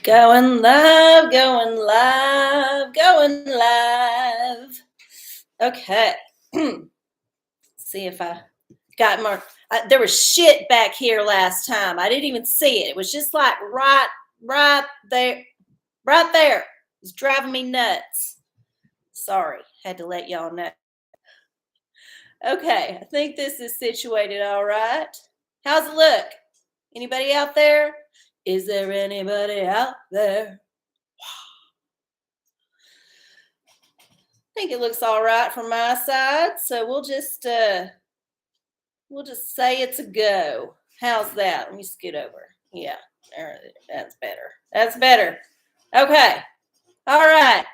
Going live, going live, going live. Okay. See if I got more. There was shit back here last time. I didn't even see it. It was just like right there, right there. It was driving me nuts. Sorry, had to let y'all know. Okay, I think this is situated all right. How's it look? Anybody out there? Is there anybody out there? I think it looks all right from my side, so we'll just say it's a go. How's that? Let me scoot over. Yeah, that's better. That's better. Okay. All right.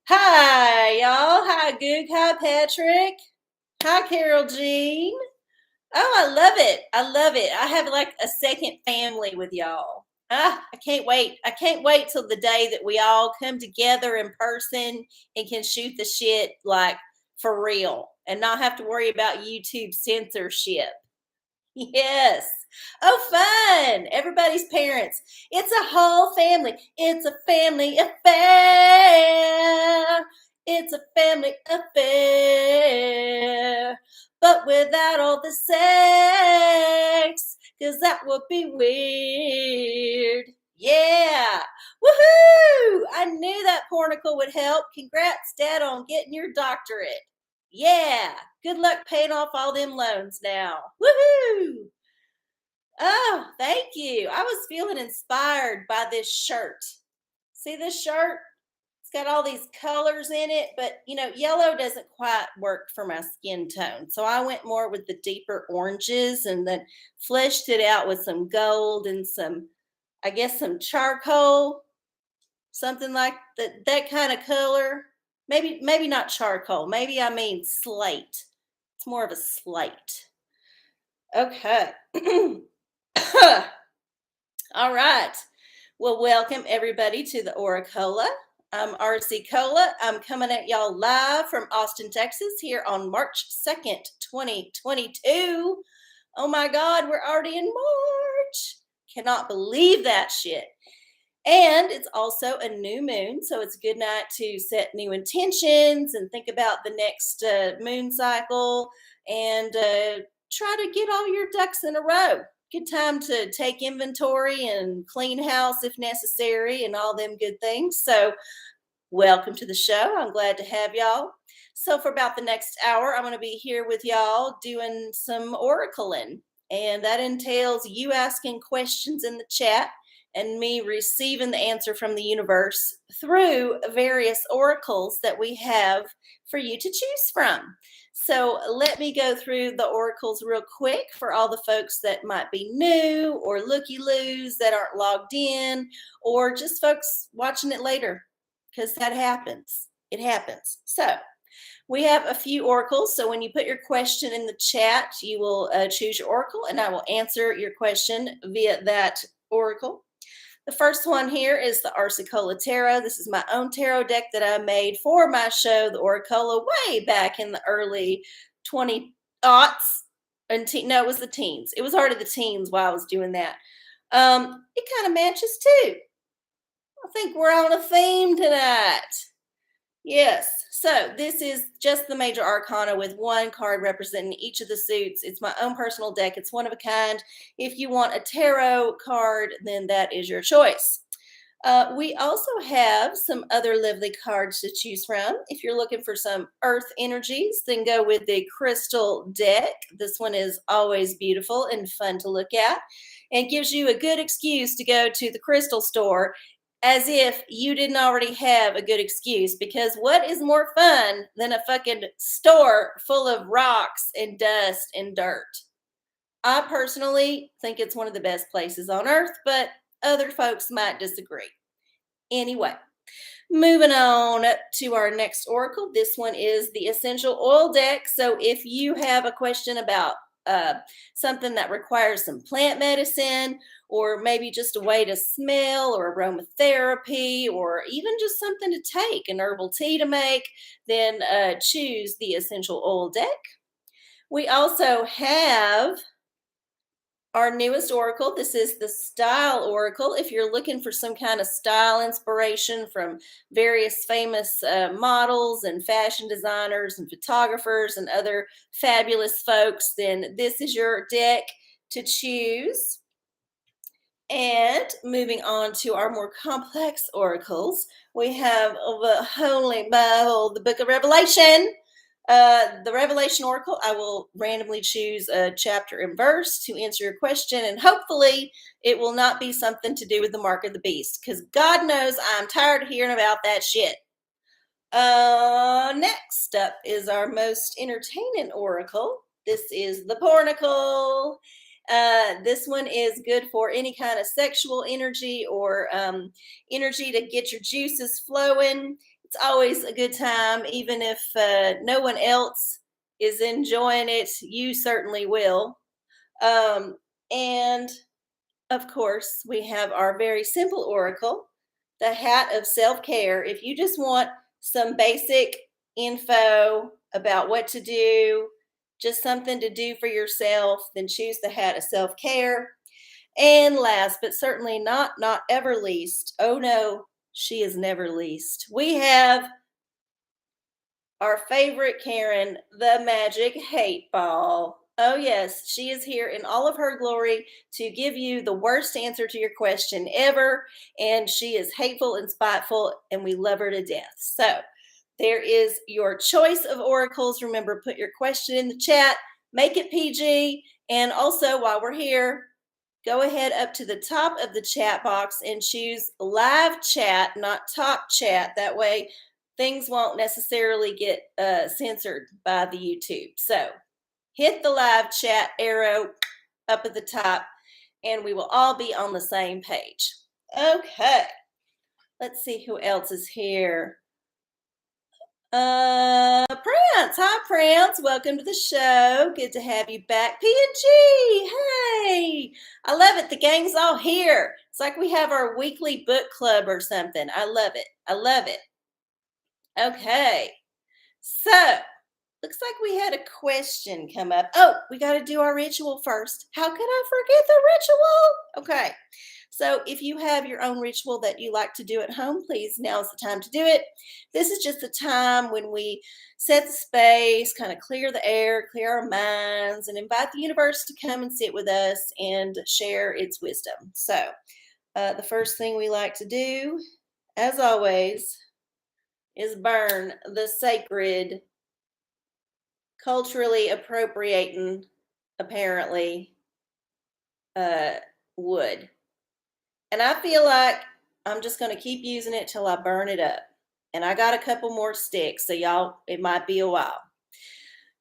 Hi, y'all. Hi, Goog. Hi, Patrick. Hi, Carol Jean. Oh, I love it. I love it. I have like a second family with y'all. I can't wait. I can't wait till the day that we all come together in person and can shoot the shit like for real and not have to worry about YouTube censorship. Yes. Oh, fun. Everybody's parents. It's a whole family. It's a family affair. It's a family affair. But without all the sex, because that would be weird. Yeah. Woohoo! I knew that pornicle would help. Congrats, Dad, on getting your doctorate. Yeah. Good luck paying off all them loans now. Woohoo! Oh, thank you. I was feeling inspired by this shirt. See this shirt? It's got all these colors in it, but yellow doesn't quite work for my skin tone. So I went more with the deeper oranges and then fleshed it out with some gold and some, I guess, some charcoal, something like that kind of color. Maybe not charcoal. Maybe I mean slate. It's more of a slate. Okay. All right. Well, welcome everybody to the OraCola. I'm arcieoracola. I'm coming at y'all live from Austin, Texas, here on March 2nd, 2022. Oh my God, we're already in March. Cannot believe that shit. And it's also a new moon, so it's a good night to set new intentions and think about the next moon cycle and try to get all your ducks in a row. Good time to take inventory and clean house if necessary and all them good things. So welcome to the show. I'm glad to have y'all. So for about the next hour, I'm going to be here with y'all doing some oracling. And that entails you asking questions in the chat and me receiving the answer from the universe through various oracles that we have for you to choose from. So let me go through the oracles real quick for all the folks that might be new or looky-loos that aren't logged in, or just folks watching it later, because that happens. It happens. So we have a few oracles. So when you put your question in the chat, you will choose your oracle, and I will answer your question via that oracle. The first one here is the arcieoracola tarot. This is my own tarot deck that I made for my show, the OraCola, way back in the early 20 aughts. No, it was the teens. It was already the teens while I was doing that. It kind of matches too. I think we're on a theme tonight. Yes. So this is just the major arcana with one card representing each of the suits. It's my own personal deck. It's one of a kind. If you want a tarot card, then that is your choice. We also have some other lovely cards to choose from. If you're looking for some earth energies, then go with the crystal deck. This one is always beautiful and fun to look at and gives you a good excuse to go to the crystal store, as if you didn't already have a good excuse, because what is more fun than a fucking store full of rocks and dust and dirt? I personally think it's one of the best places on earth, but other folks might disagree. Anyway, moving on to our next oracle. This one is the essential oil deck. So if you have a question about something that requires some plant medicine, or maybe just a way to smell, or aromatherapy, or even just something to take, an herbal tea to make, then choose the essential oil deck. We also have our newest oracle. This is the style oracle. If you're looking for some kind of style inspiration from various famous models and fashion designers and photographers and other fabulous folks, then this is your deck to choose. And moving on to our more complex oracles, we have the Holy Bible, the Book of Revelation. The Revelation Oracle, I will randomly choose a chapter and verse to answer your question, and hopefully it will not be something to do with the mark of the beast, because God knows I'm tired of hearing about that shit. Next up is our most entertaining oracle. This is the Pornacle. This one is good for any kind of sexual energy or energy to get your juices flowing. It's always a good time, even if no one else is enjoying it. You certainly will. And of course, we have our very simple oracle, the Hat of Self-Care. If you just want some basic info about what to do, just something to do for yourself, then choose the Hat of Self-Care. And last, but certainly not ever least, oh no, she is never least, we have our favorite Karen, the Magic Hate Ball. Oh, yes, she is here in all of her glory to give you the worst answer to your question ever. And she is hateful and spiteful, and we love her to death. So, there is your choice of oracles. Remember, put your question in the chat, make it PG. And also, while we're here, go ahead up to the top of the chat box and choose live chat, not top chat. That way, things won't necessarily get censored by the YouTube. So hit the live chat arrow up at the top, and we will all be on the same page. Okay, let's see who else is here. Prince. Hi, Prince. Welcome to the show. Good to have you back. P&G. Hey, I love it. The gang's all here. It's like we have our weekly book club or something. I love it. I love it. Okay, so looks like we had a question come up. Oh, we got to do our ritual first. How could I forget the ritual? Okay, so if you have your own ritual that you like to do at home, please, now's the time to do it. This is just the time when we set the space, kind of clear the air, clear our minds, and invite the universe to come and sit with us and share its wisdom. So the first thing we like to do, as always, is burn the sacred, culturally appropriating, apparently, wood. And I feel like I'm just going to keep using it till I burn it up. And I got a couple more sticks, so y'all, it might be a while.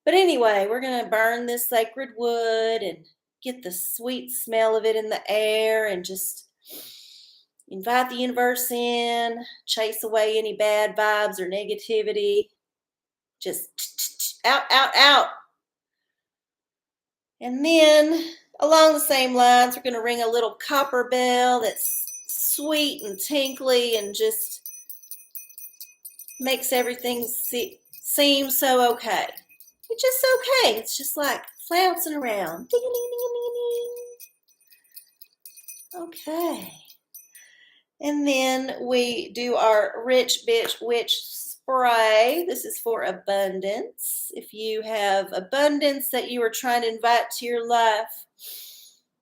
But anyway, we're going to burn this sacred wood and get the sweet smell of it in the air and just invite the universe in, chase away any bad vibes or negativity. Just out, out, out. And then along the same lines, we're going to ring a little copper bell that's sweet and tinkly and just makes everything seem so okay. It's just okay. It's just like flouncing around. Ding, ding, ding, ding, ding. Okay. And then we do our Rich Bitch Witch spray. This is for abundance. If you have abundance that you are trying to invite to your life,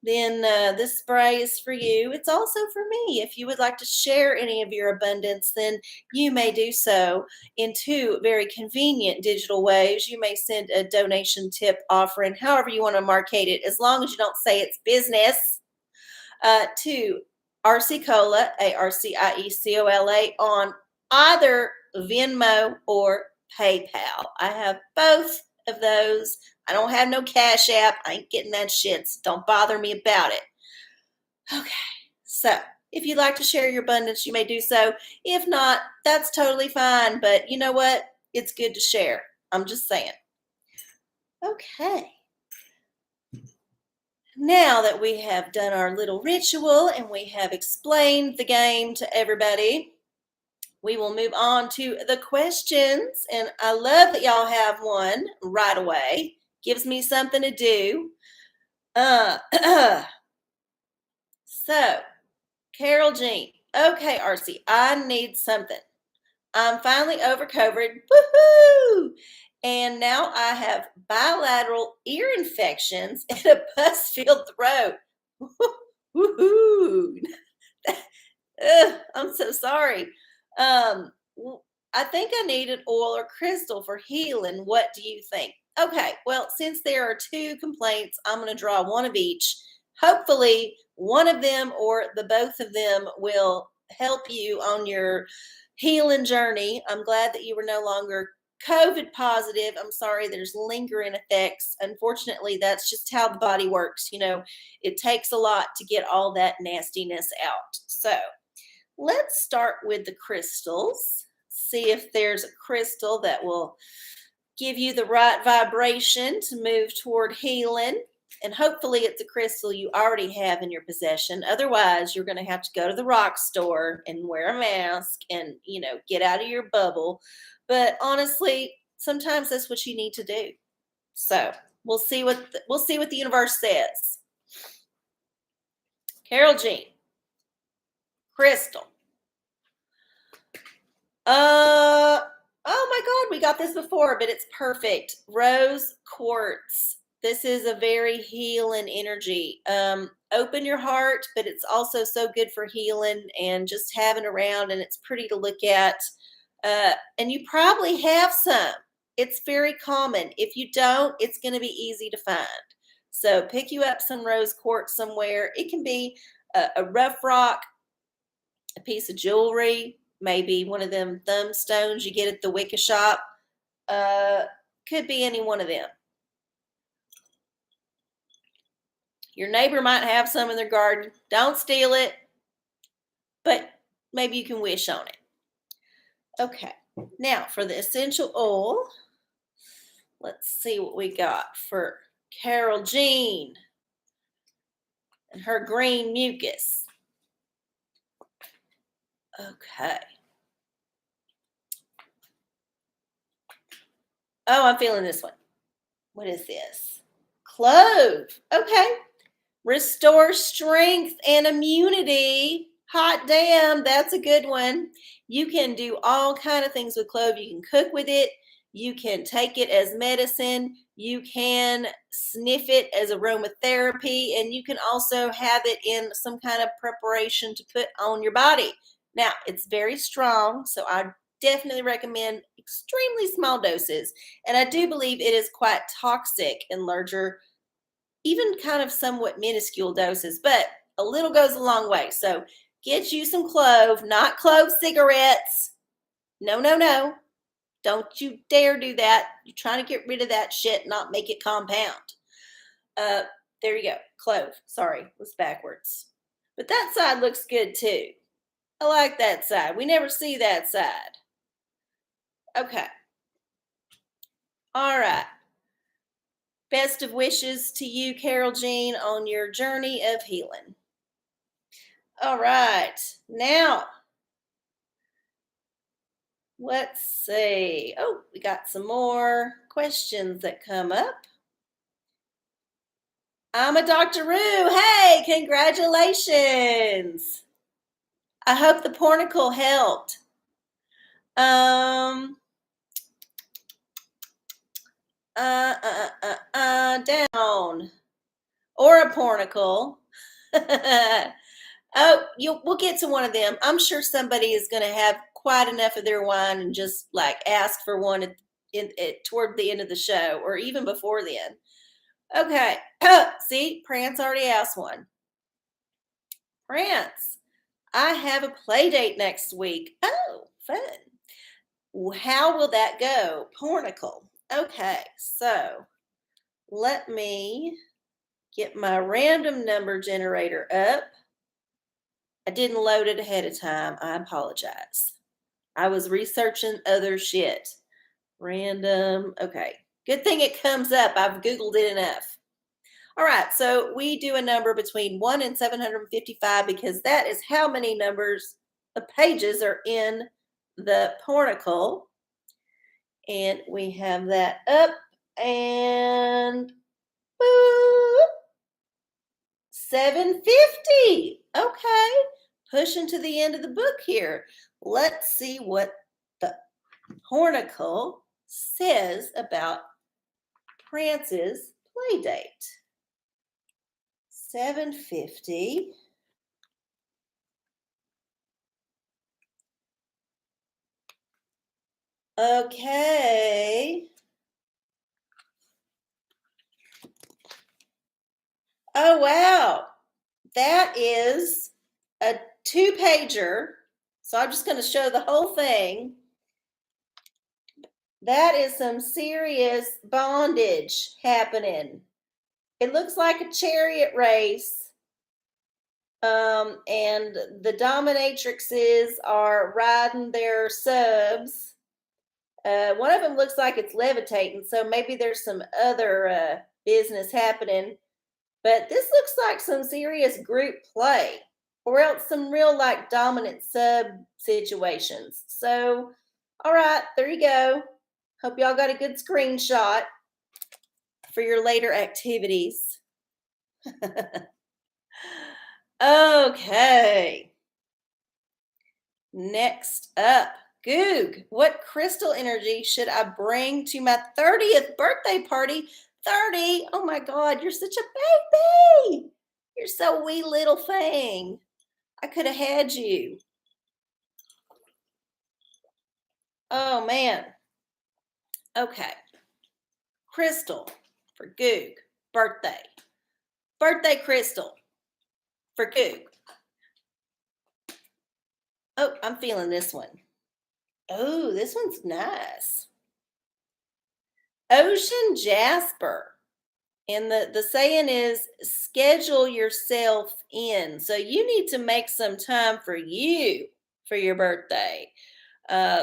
then this spray is for you. It's also for me. If you would like to share any of your abundance, then you may do so in two very convenient digital ways. You may send a donation tip offering, however you want to market it, as long as you don't say it's business, to arcieocola, ARCIECOLA, on either Venmo or PayPal. I have both of those. I don't have no Cash App. I ain't getting that shit, so don't bother me about it. Okay, so if you'd like to share your abundance, you may do so. If not, that's totally fine, but you know what? It's good to share. I'm just saying. Okay. Now that we have done our little ritual and we have explained the game to everybody, we will move on to the questions. And I love that y'all have one right away. Gives me something to do. Uh, so, Carol Jean. Okay, RC, I need something. I'm finally over COVID. Woohoo! And now I have bilateral ear infections and a pus-filled throat. Woohoo! I'm so sorry. Um, I think I need an oil or crystal for healing. What do you think? Okay, well, since there are two complaints, I'm going to draw one of each. Hopefully, one of them or the both of them will help you on your healing journey. I'm glad that you were no longer COVID positive. I'm sorry, there's lingering effects. Unfortunately, that's just how the body works. It takes a lot to get all that nastiness out. So, let's start with the crystals. See if there's a crystal that will give you the right vibration to move toward healing. And hopefully, it's a crystal you already have in your possession. Otherwise, you're going to have to go to the rock store and wear a mask and, get out of your bubble. But honestly, sometimes that's what you need to do. So we'll see what the universe says. Carol Jean, crystal. Oh my God, we got this before, but it's perfect. Rose quartz. This is a very healing energy. Open your heart, but it's also so good for healing and just having around, and it's pretty to look at. And you probably have some. It's very common. If you don't, it's going to be easy to find. So pick you up some rose quartz somewhere. It can be a rough rock, a piece of jewelry, maybe one of them thumb stones you get at the Wicca shop. Could be any one of them. Your neighbor might have some in their garden. Don't steal it, but maybe you can wish on it. Okay, now for the essential oil, let's see what we got for Carol Jean and her green mucus. Okay. Oh, I'm feeling this one. What is this? Clove. Okay. Restore strength and immunity. Hot damn, that's a good one. You can do all kind of things with clove. You can cook with it. You can take it as medicine. You can sniff it as aromatherapy. And you can also have it in some kind of preparation to put on your body. Now, it's very strong, so I definitely recommend extremely small doses. And I do believe it is quite toxic in larger, even kind of somewhat minuscule doses, but a little goes a long way. So get you some clove, not clove cigarettes. No, no, no. Don't you dare do that. You're trying to get rid of that shit, not make it compound. There you go. Clove. Sorry, was backwards. But that side looks good too. I like that side. We never see that side. Okay. All right. Best of wishes to you, Carol Jean, on your journey of healing. All right. Now, let's see. Oh, we got some more questions that come up. I'm a Dr. Roo. Hey, congratulations. I hope the pornicle helped. Down. Or a pornicle. Oh, we'll get to one of them. I'm sure somebody is going to have quite enough of their wine and just like ask for one toward the end of the show or even before then. Okay. See, Prance already asked one. Prance, I have a play date next week. Oh, fun. How will that go? Pornicle. Okay, so let me get my random number generator up. I didn't load it ahead of time. I apologize. I was researching other shit. Random. Okay. Good thing it comes up. I've Googled it enough. All right. So we do a number between 1 and 755 because that is how many numbers of pages are in the pornicle. And we have that up and boop. 750. Okay. Pushing to the end of the book here. Let's see what the Hornicle says about Prance's play date. 750. Okay. Oh, wow. That is a 2-pager. So I'm just going to show the whole thing. That is some serious bondage happening. It looks like a chariot race. And the dominatrixes are riding their subs. One of them looks like it's levitating, so maybe there's some other business happening. But this looks like some serious group play, or else some real like dominant sub situations. So, all right, there you go. Hope y'all got a good screenshot for your later activities. Okay. Next up, Goog, what crystal energy should I bring to my 30th birthday party? 30? Oh my God, you're such a baby. You're so wee little thing. I could have had you. Oh man. Okay. Crystal for Goog. Birthday. Birthday crystal for Goog. Oh, I'm feeling this one. Oh, this one's nice. Ocean jasper. And the saying is schedule yourself in. So you need to make some time for you for your birthday.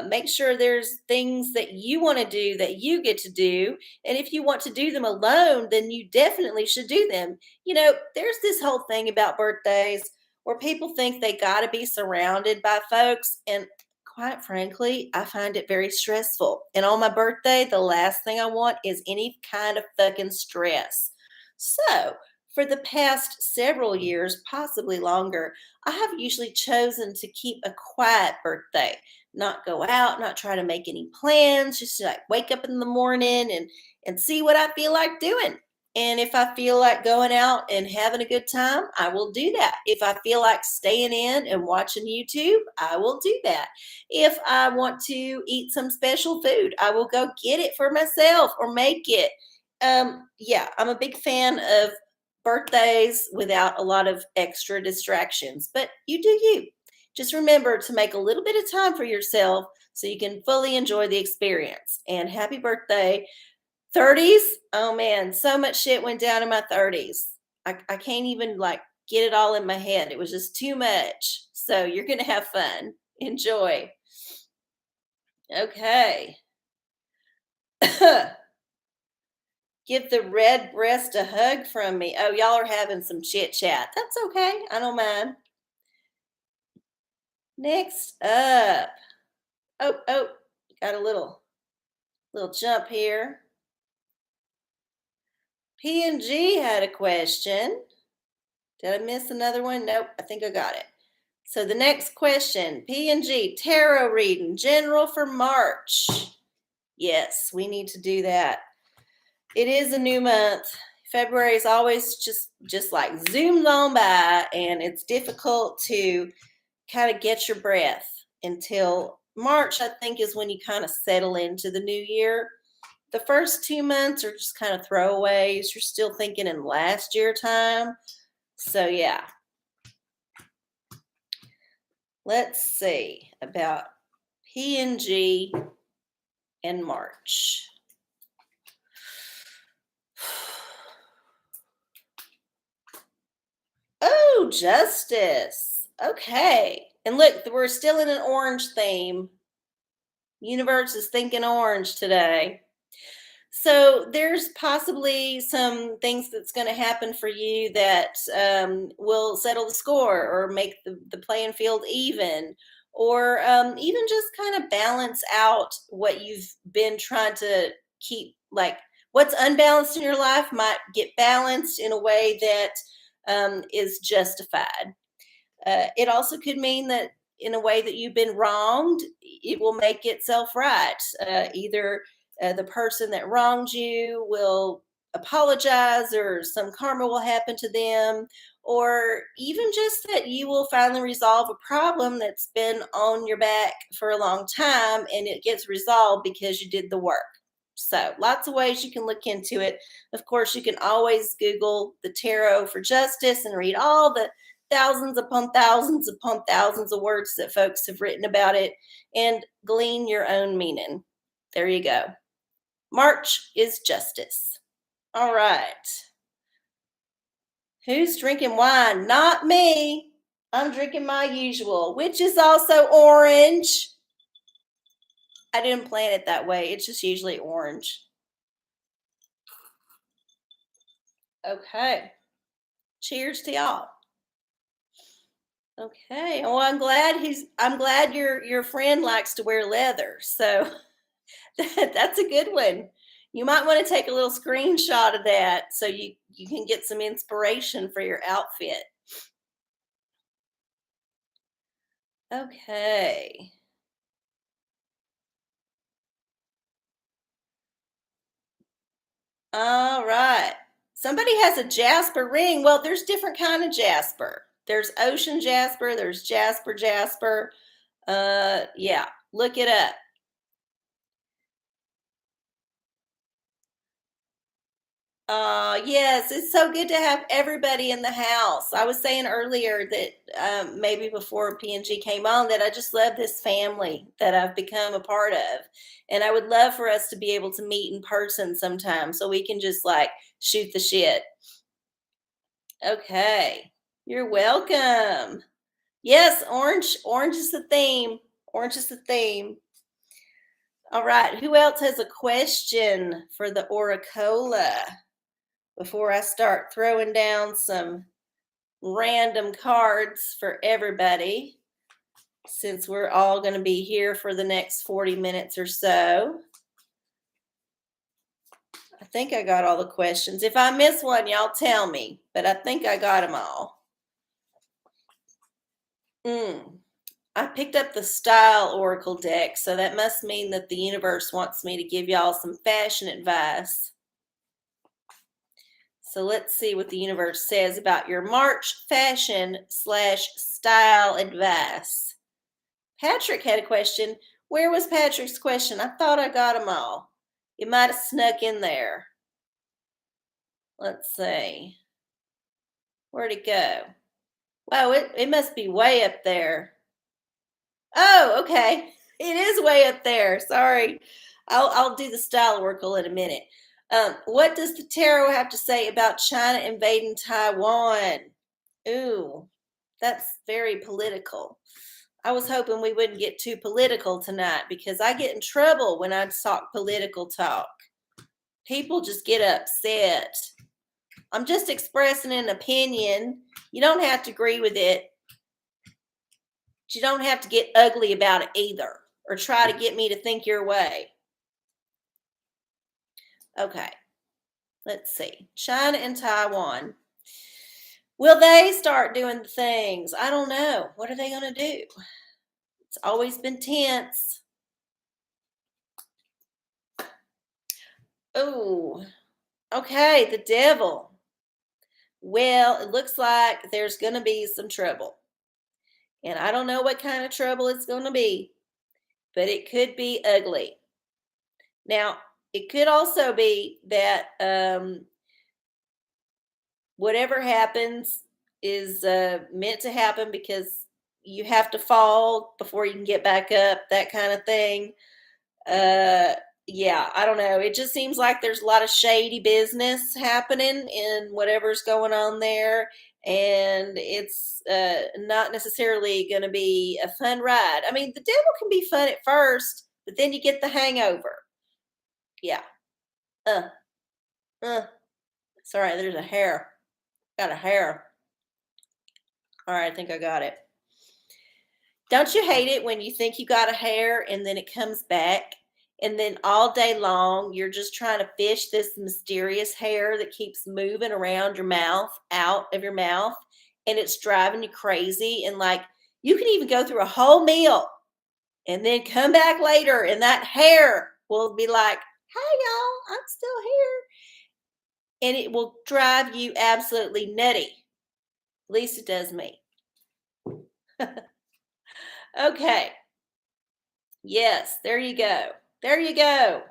Make sure there's things that you want to do that you get to do. And if you want to do them alone, then you definitely should do them. You know, there's this whole thing about birthdays where people think they got to be surrounded by folks. And quite frankly, I find it very stressful. And on my birthday, the last thing I want is any kind of fucking stress. So, for the past several years, possibly longer, I have usually chosen to keep a quiet birthday, not go out, not try to make any plans, just to like wake up in the morning and see what I feel like doing. And if I feel like going out and having a good time, I will do that. If I feel like staying in and watching YouTube, I will do that. If I want to eat some special food, I will go get it for myself or make it. Yeah, I'm a big fan of birthdays without a lot of extra distractions, but you do you. Just remember to make a little bit of time for yourself so you can fully enjoy the experience. And happy birthday. 30s? Oh man, so much shit went down in my 30s. I can't even like get it all in my head. It was just too much. So you're going to have fun. Enjoy. Okay. Give the red breast a hug from me. Oh, y'all are having some chit chat. That's okay. I don't mind. Next up. Oh, got a little jump here. P&G had a question. Did I miss another one? Nope, I think I got it. So the next question, P&G tarot reading, general for March. Yes, we need to do that. It is a new month. February is always just like zoomed on by, and it's difficult to kind of get your breath until March, I think, is when you kind of settle into the new year. The first 2 months are just kind of throwaways. You're still thinking in last year time. So yeah. Let's see about P&G in March. Oh, justice. Okay. And look, we're still in an orange theme. Universe is thinking orange today. So there's possibly some things that's going to happen for you that will settle the score or make the playing field even, or even just kind of balance out what you've been trying to keep, like what's unbalanced in your life might get balanced in a way that is justified. It also could mean that in a way that you've been wronged, it will make itself right. Either the person that wronged you will apologize, or some karma will happen to them, or even just that you will finally resolve a problem that's been on your back for a long time and it gets resolved because you did the work. So, lots of ways you can look into it. Of course, you can always Google the tarot for justice and read all the thousands upon thousands of words that folks have written about it and glean your own meaning. There you go. March is justice. All right. Who's drinking wine? Not me. I'm drinking my usual, which is also orange. I didn't plan it that way. It's just usually orange. Okay. Cheers to y'all. Okay. Well, I'm glad your friend likes to wear leather. So that's a good one. You might want to take a little screenshot of that so you can get some inspiration for your outfit. Okay. All right. Somebody has a jasper ring. Well, there's different kind of jasper. There's ocean jasper, there's jasper. Yeah, look it up. Yes, it's so good to have everybody in the house. I was saying earlier that maybe before PNG came on that I just love this family that I've become a part of. And I would love for us to be able to meet in person sometime so we can just like shoot the shit. Okay. You're welcome. Yes, orange. Orange is the theme. Orange is the theme. All right. Who else has a question for the OraCola before I start throwing down some random cards for everybody, since we're all going to be here for the next 40 minutes or so? I think I got all the questions. If I miss one, y'all tell me, but I think I got them all. I picked up the Style Oracle deck, so that must mean that the universe wants me to give y'all some fashion advice. So let's see what the universe says about your March fashion/style advice. Patrick had a question. Where was Patrick's question? I thought I got them all. It might have snuck in there. Let's see. Where'd it go? Wow, it must be way up there. Oh, okay. It is way up there. Sorry. I'll do the Style Oracle in a minute. What does the tarot have to say about China invading Taiwan? Ooh, that's very political. I was hoping we wouldn't get too political tonight because I get in trouble when I talk political talk. People just get upset. I'm just expressing an opinion. You don't have to agree with it. You don't have to get ugly about it either, or try to get me to think your way. Okay, let's see. China and Taiwan. Will they start doing the things? I don't know. What are they going to do? It's always been tense. Oh, okay, the devil. Well, it looks like there's going to be some trouble. And I don't know what kind of trouble it's going to be, but it could be ugly. Now, it could also be that whatever happens is meant to happen because you have to fall before you can get back up, that kind of thing. Yeah, I don't know. It just seems like there's a lot of shady business happening in whatever's going on there. And it's not necessarily going to be a fun ride. I mean, the devil can be fun at first, but then you get the hangover. Yeah. Uh, Sorry, there's a hair. Got a hair. All right, I think I got it. Don't you hate it when you think you got a hair and then it comes back And then all day long, you're just trying to fish this mysterious hair that keeps moving around your mouth, out of your mouth, and it's driving you crazy. And like, you can even go through a whole meal and then come back later, and that hair will be like, "Hey, y'all, I'm still here." And it will drive you absolutely nutty. At least it does me. Okay. Yes, there you go. There you go.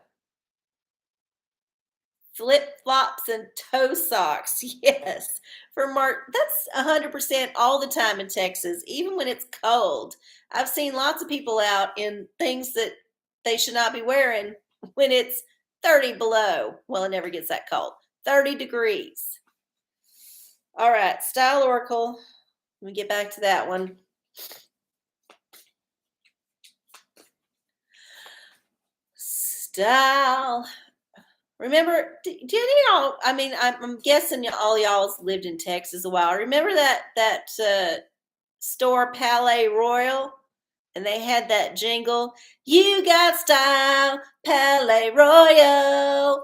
Flip flops and toe socks. Yes. For March, that's 100% all the time in Texas, even when it's cold. I've seen lots of people out in things that they should not be wearing when it's 30 below. Well, it never gets that cold. 30 degrees. All right, style oracle. Let me get back to that one. Style. Remember, do any of y'all? I mean, I'm guessing all y'all's lived in Texas a while. Remember that store Palais Royal, and they had that jingle. You got style, Palais Royal.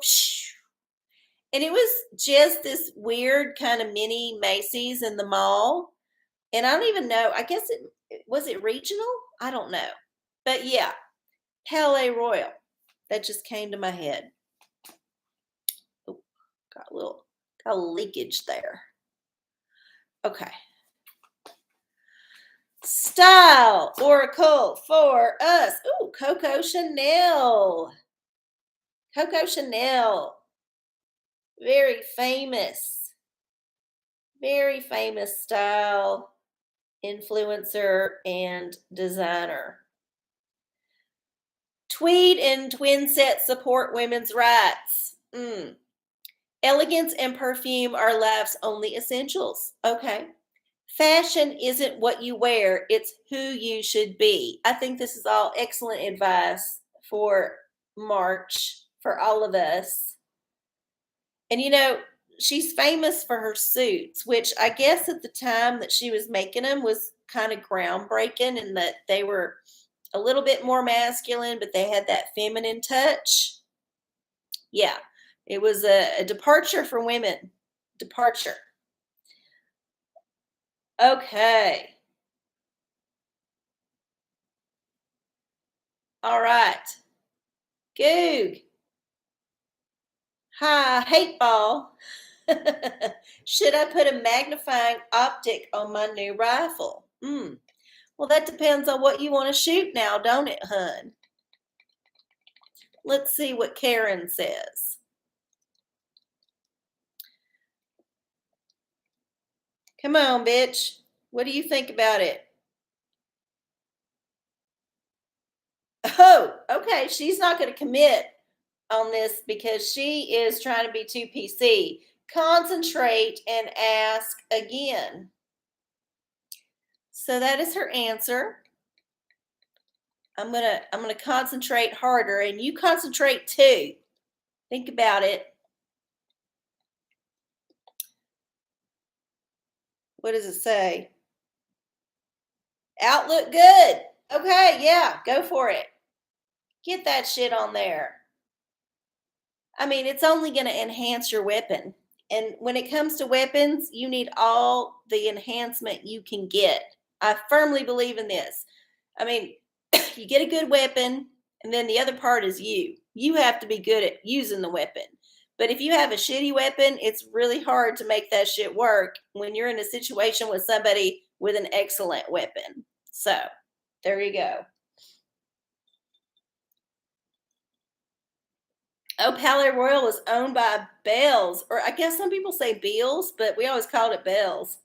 And it was just this weird kind of mini Macy's in the mall. And I don't even know. I guess it was it regional. I don't know, but yeah, Palais Royal. That just came to my head. Got a leakage there. Okay. Style oracle for us. Ooh, Coco Chanel. Coco Chanel. Very famous style influencer and designer. Tweed and twin set support women's rights. Elegance and perfume are life's only essentials. Okay. Fashion isn't what you wear, it's who you should be. I think this is all excellent advice for March, for all of us. And she's famous for her suits, which I guess at the time that she was making them was kind of groundbreaking, in that they were a little bit more masculine, but they had that feminine touch. Yeah, it was a departure for women. Departure. Okay. All right. Goog. Hi, hate ball. Should I put a magnifying optic on my new rifle? Well, that depends on what you want to shoot now, don't it, hun? Let's see what Karen says. Come on, bitch. What do you think about it? Oh, okay. She's not going to commit on this because she is trying to be too PC. Concentrate and ask again. So that is her answer. I'm gonna concentrate harder, and you concentrate too. Think about it. What does it say? Outlook good. Okay, yeah, go for it. Get that shit on there. I mean, it's only going to enhance your weapon. And when it comes to weapons, you need all the enhancement you can get. I firmly believe in this. I mean, you get a good weapon, and then the other part is you. You have to be good at using the weapon. But if you have a shitty weapon, it's really hard to make that shit work when you're in a situation with somebody with an excellent weapon. So, there you go. Oh, Palais Royal was owned by Bells, or I guess some people say Beals, but we always called it Bells.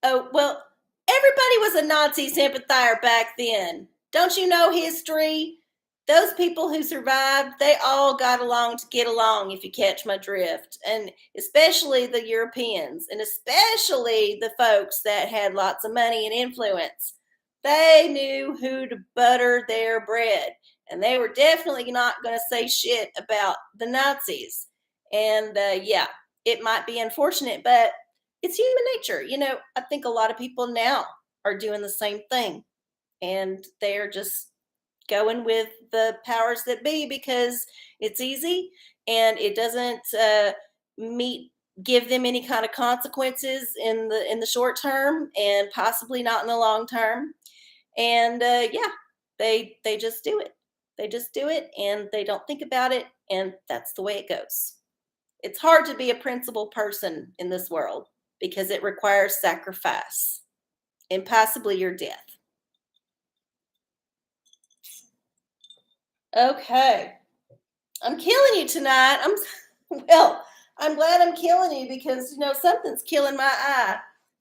Oh, well, everybody was a Nazi sympathizer back then. Don't you know history? Those people who survived, they all got along to get along, if you catch my drift. And especially the Europeans, and especially the folks that had lots of money and influence. They knew who to butter their bread. And they were definitely not going to say shit about the Nazis. And yeah, it might be unfortunate, but it's human nature. I think a lot of people now are doing the same thing, and they're just going with the powers that be because it's easy and it doesn't meet give them any kind of consequences in the short term and possibly not in the long term. And yeah, they just do it. They just do it and they don't think about it, and that's the way it goes. It's hard to be a principled person in this world because it requires sacrifice and possibly your death. Okay. I'm killing you tonight. Well, I'm glad I'm killing you because something's killing my eye.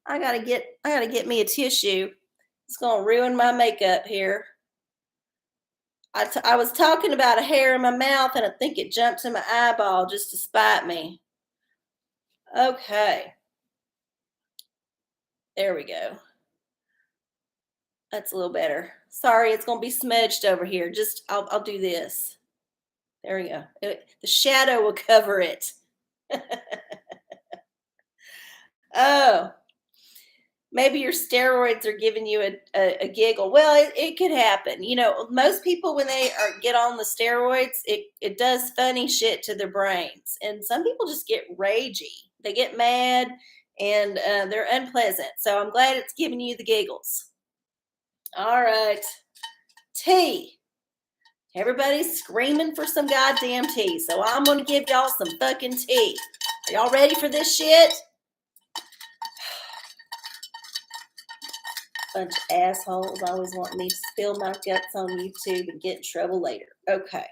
I gotta get me a tissue. It's gonna ruin my makeup here. I was talking about a hair in my mouth and I think it jumped in my eyeball just to spite me. Okay, there we go. That's a little better. Sorry, it's gonna be smudged over here. Just I'll do this. There we go. The shadow will cover it. Oh, maybe your steroids are giving you a giggle. Well, it could happen. Most people when they get on the steroids, it does funny shit to their brains, and some people just get ragey. They get mad, and they're unpleasant. So I'm glad it's giving you the giggles. All right, tea. Everybody's screaming for some goddamn tea, so I'm gonna give y'all some fucking tea. Are y'all ready for this shit? Bunch of assholes always want me to spill my guts on YouTube and get in trouble later. Okay.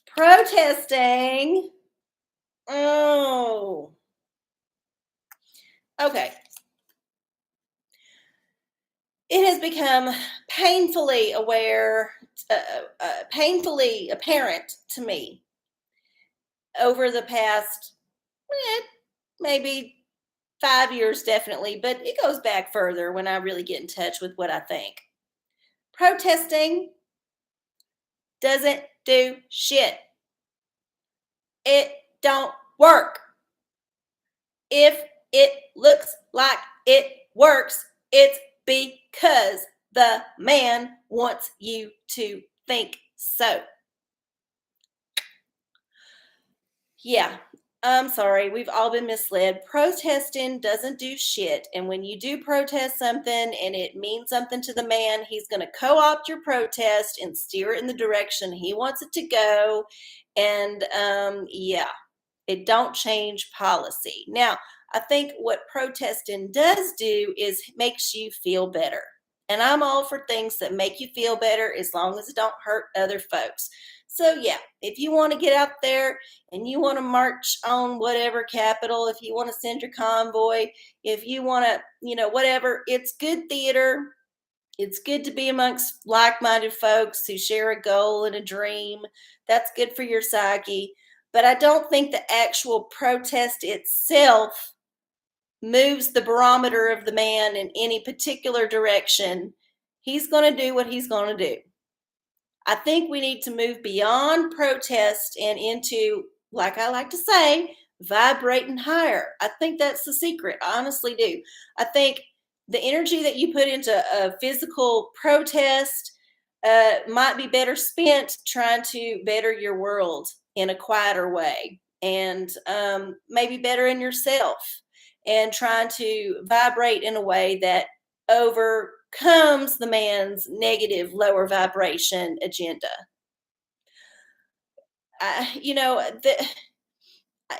Protesting. Oh. Okay. It has become painfully apparent to me over the past maybe 5 years, definitely, but it goes back further when I really get in touch with what I think. Protesting doesn't do shit. It don't work. If it looks like it works, it's because the man wants you to think so. Yeah, I'm sorry. We've all been misled. Protesting doesn't do shit. And when you do protest something and it means something to the man, he's going to co opt your protest and steer it in the direction he wants it to go. And yeah, it don't change policy. Now, I think what protesting does do is makes you feel better. And I'm all for things that make you feel better as long as it don't hurt other folks. So yeah, if you want to get out there and you want to march on whatever capital, if you want to send your convoy, if you want to, whatever, it's good theater. It's good to be amongst like-minded folks who share a goal and a dream. That's good for your psyche. But I don't think the actual protest itself moves the barometer of the man in any particular direction. He's going to do what he's going to do. I think we need to move beyond protest and into, like I like to say, vibrating higher. I think that's the secret. I honestly do. I think the energy that you put into a physical protest might be better spent trying to better your world in a quieter way, and maybe better in yourself, and trying to vibrate in a way that overcomes the man's negative lower vibration agenda.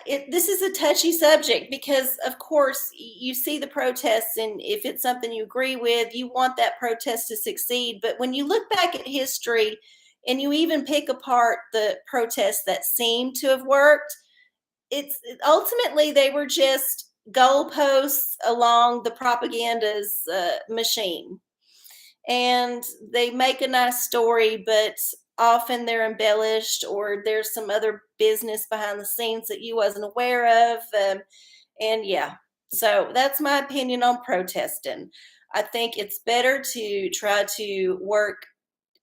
This is a touchy subject because, of course, you see the protests, and if it's something you agree with, you want that protest to succeed. But when you look back at history and you even pick apart the protests that seem to have worked, it's ultimately they were just goalposts along the propaganda's machine, and they make a nice story, but often they're embellished, or there's some other business behind the scenes that you wasn't aware of. And yeah, so that's my opinion on protesting. I think it's better to try to work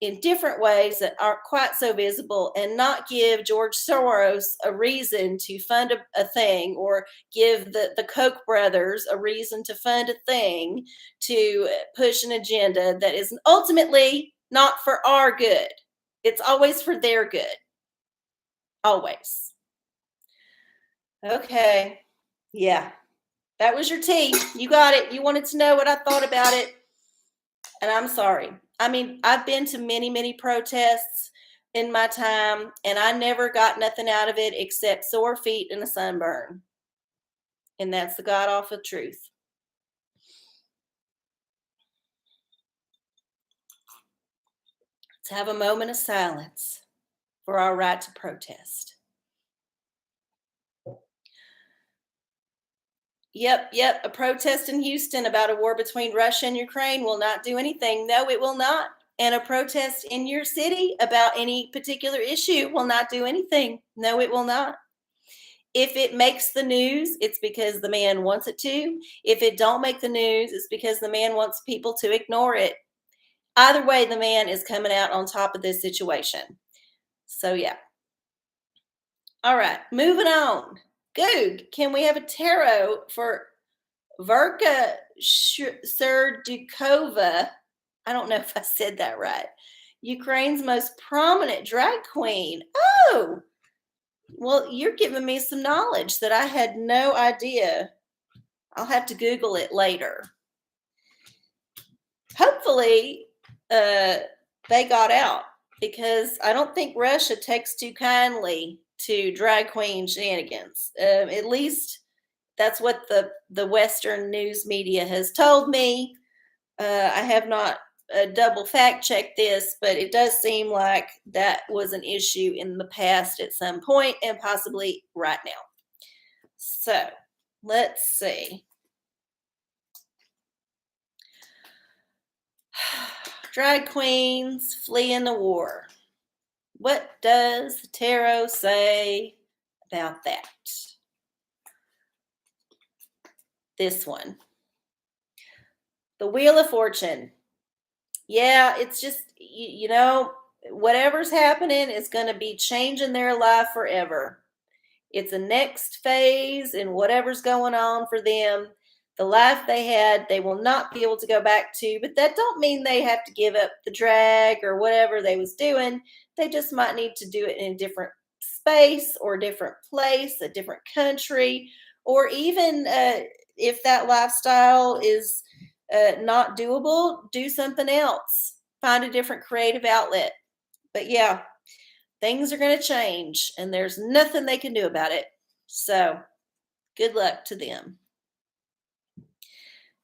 in different ways that aren't quite so visible, and not give George Soros a reason to fund a thing, or give the Koch brothers a reason to fund a thing to push an agenda that is ultimately not for our good. It's always for their good. Always. Okay. Yeah. That was your tea. You got it. You wanted to know what I thought about it. And I'm sorry. I mean, I've been to many, many protests in my time, and I never got nothing out of it except sore feet and a sunburn. And that's the god awful truth. Let's have a moment of silence for our right to protest. Yep. A protest in Houston about a war between Russia and Ukraine will not do anything. No, it will not. And a protest in your city about any particular issue will not do anything. No, it will not. If it makes the news, it's because the man wants it to. If it don't make the news, it's because the man wants people to ignore it. Either way, the man is coming out on top of this situation. So yeah. All right, moving on. Goog, can we have a tarot for Verka Serdukova? I don't know if I said that right. Ukraine's most prominent drag queen. Oh, well, you're giving me some knowledge that I had no idea. I'll have to Google it later. Hopefully, they got out, because I don't think Russia takes too kindly to drag queen shenanigans. At least that's what the Western news media has told me. I have not double fact checked this, but it does seem like that was an issue in the past at some point, and possibly right now. So let's see. Drag queens fleeing the war. What does the tarot say about that? This one. The Wheel of Fortune. Yeah, it's just, you know, whatever's happening is going to be changing their life forever. It's a next phase in whatever's going on for them. The life they had, they will not be able to go back to, but that don't mean they have to give up the drag or whatever they was doing. They just might need to do it in a different space or a different place, a different country, or even if that lifestyle is not doable, do something else. Find a different creative outlet. But yeah, things are going to change, and there's nothing they can do about it. So good luck to them.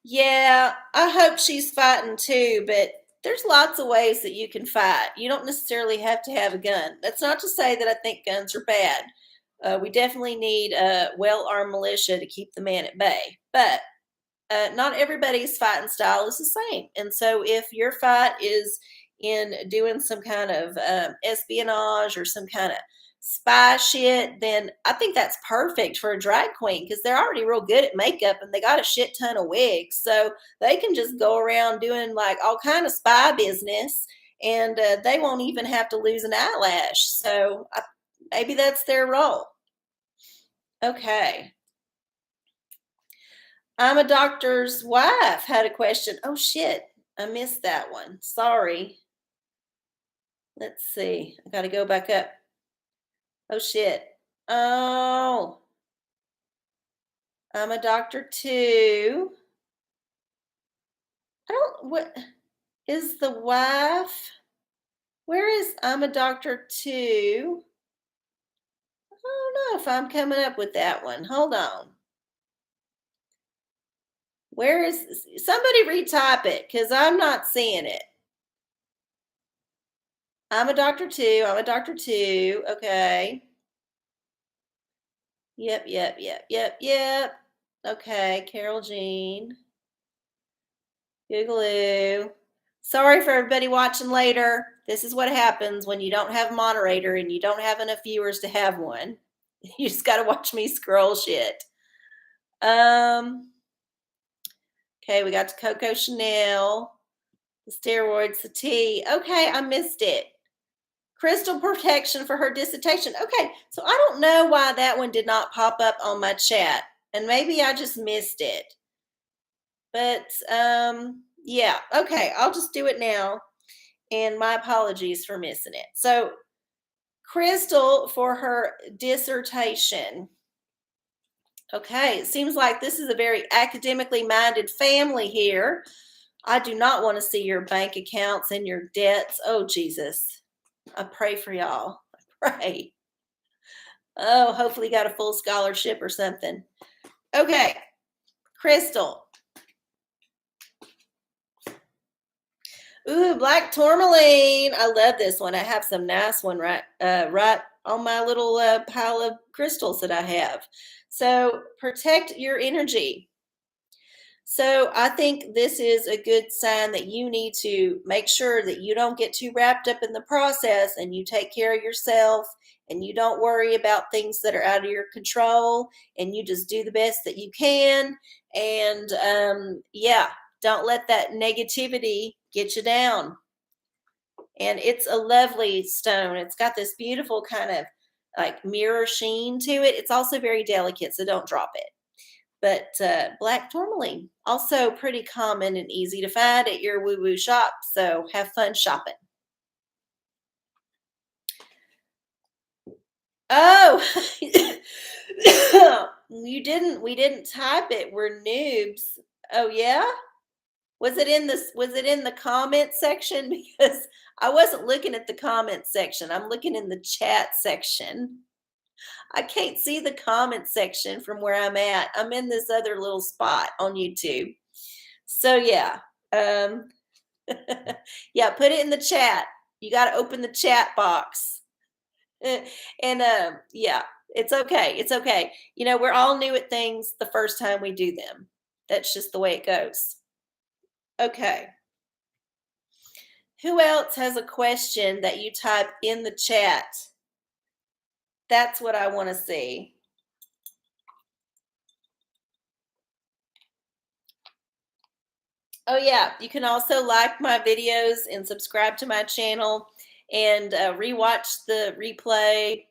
Yeah, I hope she's fighting too, but there's lots of ways that you can fight. You don't necessarily have to have a gun. That's not to say that I think guns are bad. We definitely need a well-armed militia to keep the man at bay. But not everybody's fighting style is the same. And so if your fight is in doing some kind of espionage or some kind of spy shit, then I think that's perfect for a drag queen, because they're already real good at makeup and they got a shit ton of wigs. So they can just go around doing like all kind of spy business, and they won't even have to lose an eyelash. So maybe that's their role. Okay. I'm a doctor's wife had a question. Oh shit, I missed that one. Sorry. Let's see. I got to go back up. Oh shit. Oh, I'm a doctor too. I don't, what is the wife? Where is I'm a doctor too? I don't know if I'm coming up with that one. Hold on. Where is somebody retype it, because I'm not seeing it. I'm a doctor too. I'm a doctor too. Okay. Yep. Okay, Carol Jean. Googaloo. Sorry for everybody watching later. This is what happens when you don't have a moderator and you don't have enough viewers to have one. You just got to watch me scroll shit. Okay, we got to Coco Chanel. Steroids, the tea. Okay, I missed it. Crystal protection for her dissertation. Okay, so I don't know why that one did not pop up on my chat, and maybe I just missed it. But yeah, okay, I'll just do it now. And my apologies for missing it. So, Crystal for her dissertation. Okay, it seems like this is a very academically minded family here. I do not want to see your bank accounts and your debts. Oh, Jesus. I pray for y'all. I pray. Oh, hopefully you got a full scholarship or something. Okay, Crystal. Ooh, black tourmaline. I love this one. I have some nice one right on my little pile of crystals that I have. So protect your energy. So I think this is a good sign that you need to make sure that you don't get too wrapped up in the process and you take care of yourself and you don't worry about things that are out of your control and you just do the best that you can. And yeah, don't let that negativity get you down. And it's a lovely stone. It's got this beautiful kind of like mirror sheen to it. It's also very delicate, so don't drop it. But black tourmaline, also pretty common and easy to find at your woo-woo shop. So have fun shopping. Oh, we didn't type it. We're noobs. Oh yeah? Was it in the comment section? Because I wasn't looking at the comment section. I'm looking in the chat section. I can't see the comment section from where I'm at. I'm in this other little spot on YouTube. So yeah. Yeah, put it in the chat. You got to open the chat box. And yeah, it's okay. It's okay. You know, we're all new at things the first time we do them. That's just the way it goes. Okay. Who else has a question that you type in the chat? That's what I want to see. Oh yeah, you can also like my videos and subscribe to my channel and rewatch the replay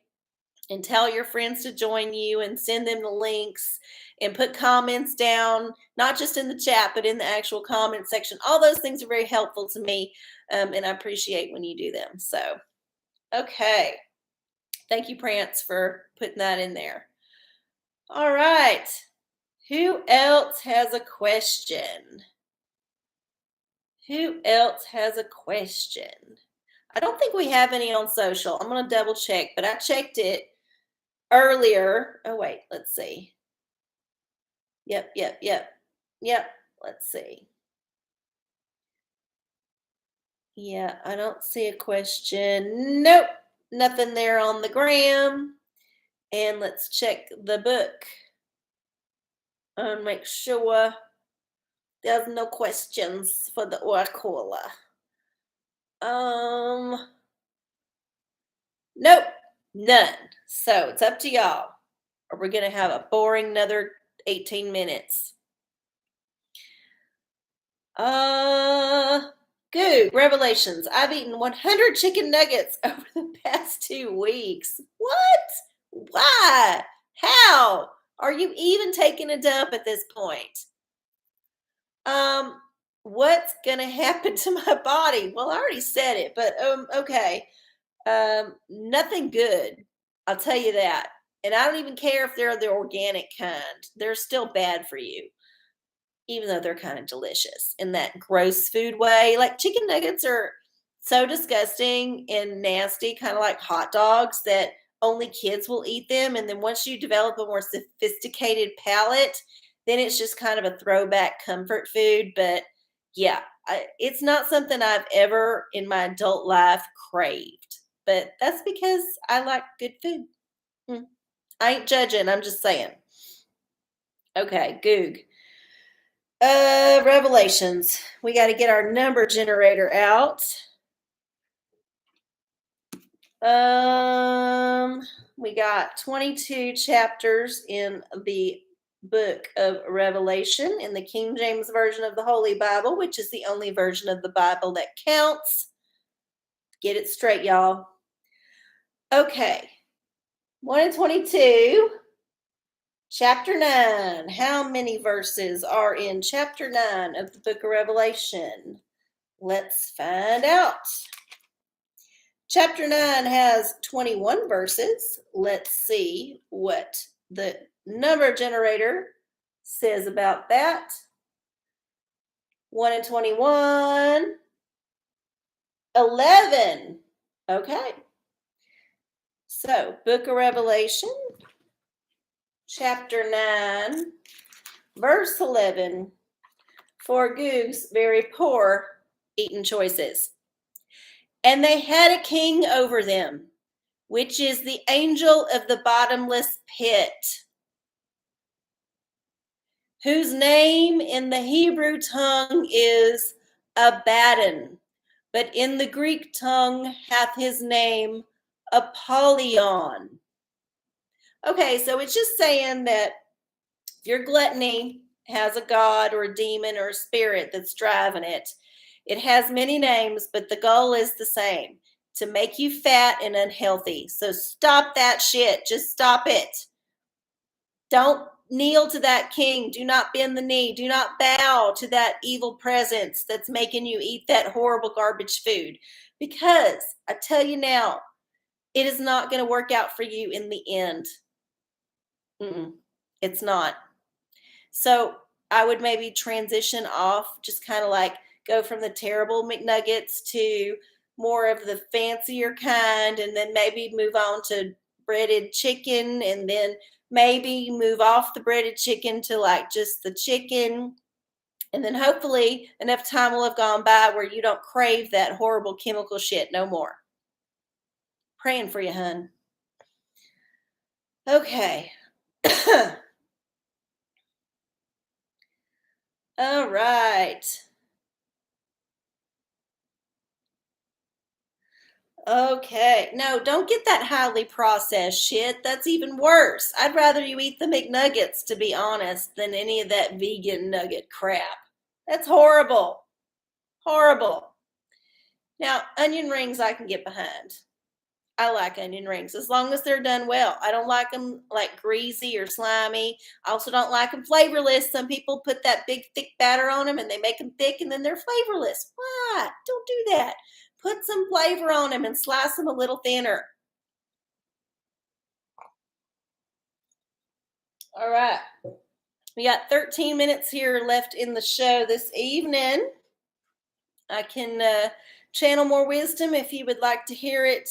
and tell your friends to join you and send them the links and put comments down, not just in the chat, but in the actual comment section. All those things are very helpful to me, and I appreciate when you do them. So, okay. Thank you, Prance, for putting that in there. All right. Who else has a question? Who else has a question? I don't think we have any on social. I'm going to double check, but I checked it earlier. Oh, wait, let's see. Yep. Let's see. Yeah, I don't see a question. Nope, nothing there on the gram. And let's check the book and make sure there's no questions for the OraCola. Nope, none. So it's up to y'all. Or we're gonna have a boring another 18 minutes. Good. Revelations. I've eaten 100 chicken nuggets over the past 2 weeks. What? Why? How? Are you even taking a dump at this point? What's gonna happen to my body? Well, I already said it, but okay. Nothing good. I'll tell you that. And I don't even care if they're the organic kind. They're still bad for you, even though they're kind of delicious in that gross food way. Like chicken nuggets are so disgusting and nasty, kind of like hot dogs, that only kids will eat them. And then once you develop a more sophisticated palate, then it's just kind of a throwback comfort food. But yeah, it's not something I've ever in my adult life craved. But that's because I like good food. I ain't judging, I'm just saying. Okay, Goog. Revelations. We got to get our number generator out. We got 22 chapters in the book of Revelation in the King James Version of the Holy Bible, which is the only version of the Bible that counts. Get it straight, y'all. Okay. 1 and 22. Chapter 9. How many verses are in chapter 9 of the book of Revelation? Let's find out. Chapter 9 has 21 verses. Let's see what the number generator says about that. 1 and 21. 11. Okay. So, book of Revelation, chapter 9, verse 11. For goose, very poor eating choices. And they had a king over them, which is the angel of the bottomless pit, whose name in the Hebrew tongue is Abaddon, but in the Greek tongue hath his name Apollyon. Okay, so it's just saying that if your gluttony has a god or a demon or a spirit that's driving it, it has many names, but the goal is the same, to make you fat and unhealthy. So stop that shit. Just stop it. Don't kneel to that king. Do not bend the knee. Do not bow to that evil presence that's making you eat that horrible garbage food. Because I tell you now, it is not going to work out for you in the end. It's not. So I would maybe transition off, just kind of like go from the terrible McNuggets to more of the fancier kind, and then maybe move on to breaded chicken, and then maybe move off the breaded chicken to like just the chicken. And then hopefully enough time will have gone by where you don't crave that horrible chemical shit no more. Praying for you, hun. Okay. All right. Okay. No, don't get that highly processed shit. That's even worse. I'd rather you eat the McNuggets, to be honest, than any of that vegan nugget crap. That's horrible. Horrible. Now, onion rings I can get behind. I like onion rings as long as they're done well. I don't like them like greasy or slimy. I also don't like them flavorless. Some people put that big thick batter on them and they make them thick and then they're flavorless. Why? Don't do that. Put some flavor on them and slice them a little thinner. All right. We got 13 minutes here left in the show this evening. I can channel more wisdom if you would like to hear it.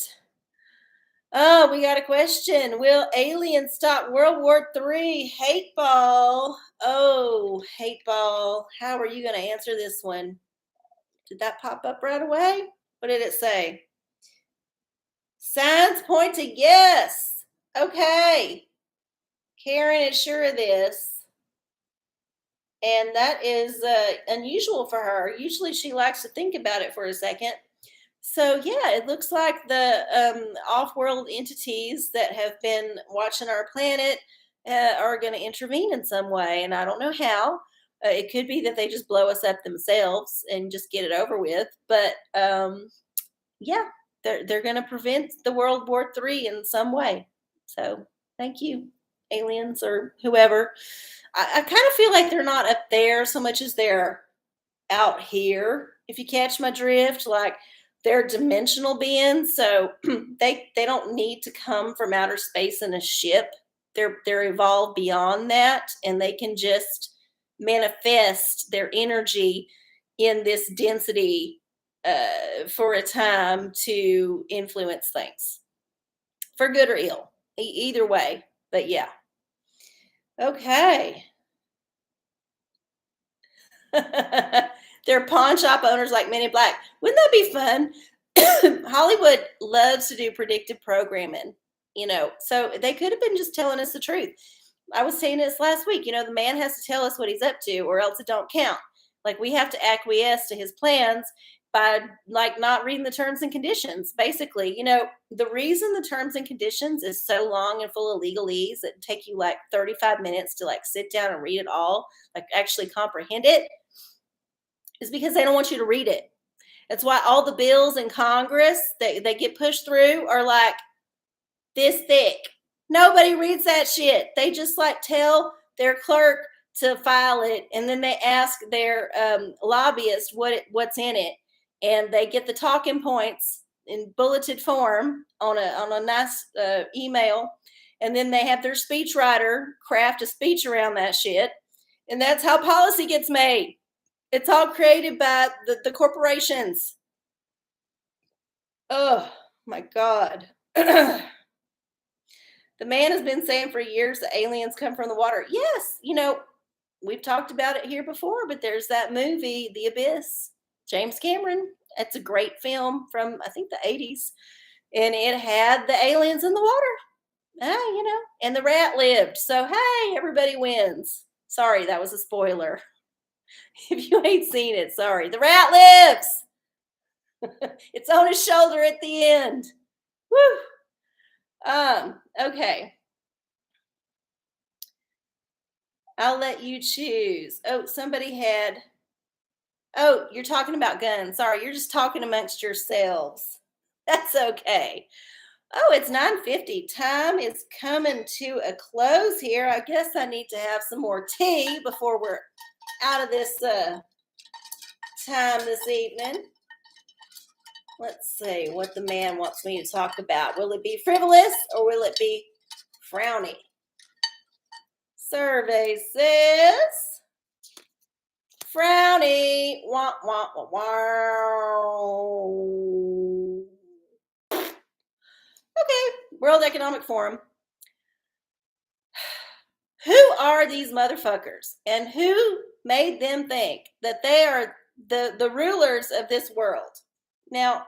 Oh, we got a question. Will aliens stop World War III? Hate ball. Oh, hate ball. How are you going to answer this one? Did that pop up right away? What did it say? Signs point to yes. Okay. Karen is sure of this. And that is unusual for her. Usually she likes to think about it for a second. So, yeah, it looks like the off-world entities that have been watching our planet are going to intervene in some way. And I don't know how. It could be that they just blow us up themselves and just get it over with. But, yeah, they're going to prevent the World War III in some way. So, thank you, aliens or whoever. I kind of feel like they're not up there so much as they're out here, if you catch my drift. Like, they're dimensional beings, so they don't need to come from outer space in a ship. They're evolved beyond that, and they can just manifest their energy in this density for a time to influence things, for good or ill, either way. But yeah. Okay. They're pawn shop owners like Men in Black. Wouldn't that be fun? Hollywood loves to do predictive programming, so they could have been just telling us the truth. I was saying this last week, the man has to tell us what he's up to or else it don't count. Like, we have to acquiesce to his plans by like not reading the terms and conditions. Basically, the reason the terms and conditions is so long and full of legalese that take you like 35 minutes to like sit down and read it all, like actually comprehend it, is because they don't want you to read it. That's why all the bills in Congress they get pushed through are like this thick. Nobody reads that shit. They just like tell their clerk to file it, and then they ask their lobbyist what's in it, and they get the talking points in bulleted form on a nice email, and then they have their speechwriter craft a speech around that shit, and that's how policy gets made. It's all created by the corporations. Oh my God. The man has been saying for years that aliens come from the water. Yes, we've talked about it here before, but there's that movie, The Abyss, James Cameron. It's a great film from, I think, the 80s. And it had the aliens in the water. And the rat lived. So, hey, everybody wins. Sorry, that was a spoiler. If you ain't seen it, sorry. The rat lives. It's on his shoulder at the end. Woo. Okay. I'll let you choose. Oh, you're talking about guns. Sorry, you're just talking amongst yourselves. That's okay. Oh, it's 9:50. Time is coming to a close here. I guess I need to have some more tea before we're out of this time this evening. Let's see what the man wants me to talk about. Will it be frivolous or will it be frowny? Survey says frowny. Wah, wah, wah, wah. Okay, World Economic Forum. Who are these motherfuckers and who made them think that they are the rulers of this world? Now,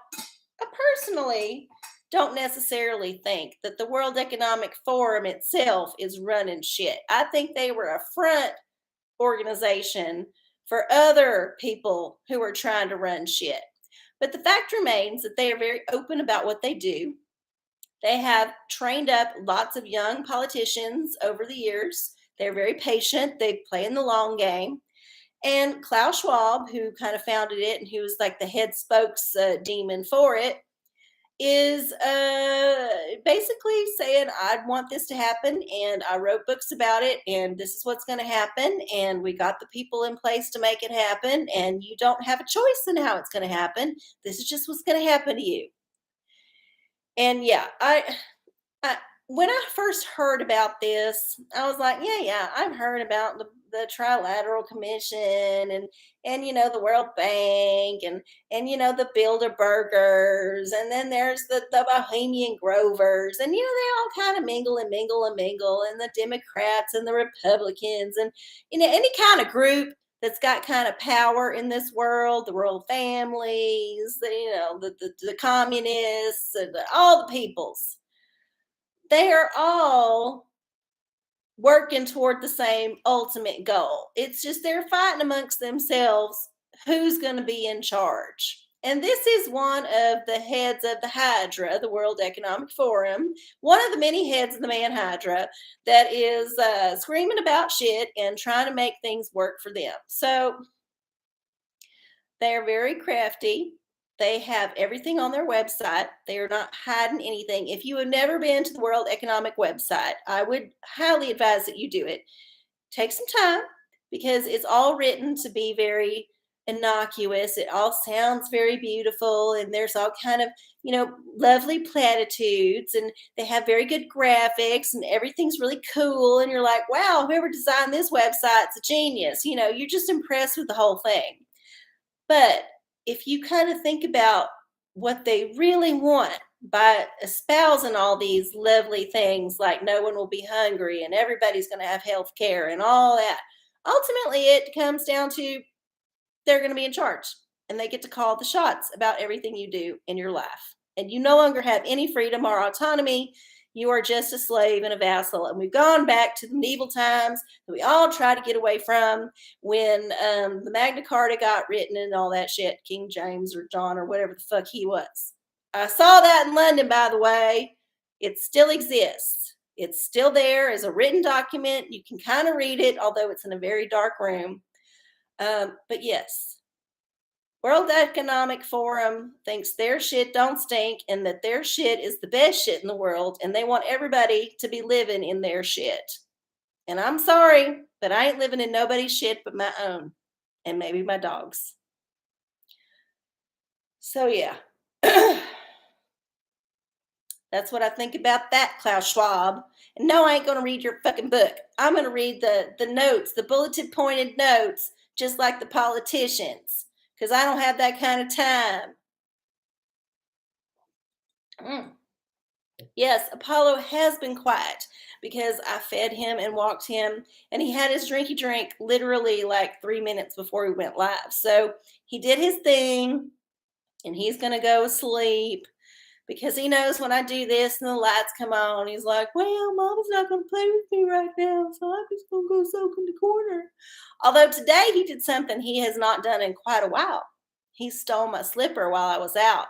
I personally don't necessarily think that the World Economic Forum itself is running shit. I think they were a front organization for other people who are trying to run shit. But the fact remains that they are very open about what they do. They have trained up lots of young politicians over the years. They're very patient. They play in the long game. And Klaus Schwab, who kind of founded it and who was like the head spokes demon for it, is basically saying, I want this to happen, and I wrote books about it, and this is what's going to happen, and we got the people in place to make it happen, and you don't have a choice in how it's going to happen. This is just what's going to happen to you. And yeah, I when I first heard about this, I was like, yeah, I've heard about the Trilateral Commission and the World Bank and the Bilderbergers, and then there's the Bohemian Grovers, and they all kind of mingle and mingle and mingle, and the Democrats and the Republicans, and any kind of group that's got kind of power in this world, the royal families, the communists, and all the peoples. They are all working toward the same ultimate goal. It's just they're fighting amongst themselves who's going to be in charge. And this is one of the heads of the Hydra, the World Economic Forum, one of the many heads of the man Hydra that is screaming about shit and trying to make things work for them. So they're very crafty. They have everything on their website. They are not hiding anything. If you have never been to the World Economic website, I would highly advise that you do it. Take some time because it's all written to be very innocuous. It all sounds very beautiful, and there's all kind of, lovely platitudes, and they have very good graphics, and everything's really cool. And you're like, wow, whoever designed this website's a genius. You're just impressed with the whole thing. But if you kind of think about what they really want by espousing all these lovely things like no one will be hungry and everybody's going to have health care and all that, ultimately it comes down to they're going to be in charge and they get to call the shots about everything you do in your life. And you no longer have any freedom or autonomy. You are just a slave and a vassal. And we've gone back to the medieval times that we all try to get away from when the Magna Carta got written and all that shit, King James or John or whatever the fuck he was. I saw that in London, by the way. It still exists. It's still there as a written document. You can kind of read it, although it's in a very dark room. But yes, World Economic Forum thinks their shit don't stink and that their shit is the best shit in the world, and they want everybody to be living in their shit. And I'm sorry, but I ain't living in nobody's shit but my own, and maybe my dog's. So yeah. That's what I think about that, Klaus Schwab. And no, I ain't going to read your fucking book. I'm going to read the notes, the bulleted pointed notes, just like the politicians, because I don't have that kind of time. Yes, Apollo has been quiet because I fed him and walked him, and he had his drinky drink literally like 3 minutes before we went live. So he did his thing, and he's going to go sleep. Because he knows when I do this and the lights come on, he's like, well, Mama's not going to play with me right now, so I'm just going to go soak in the corner. Although today he did something he has not done in quite a while. He stole my slipper while I was out.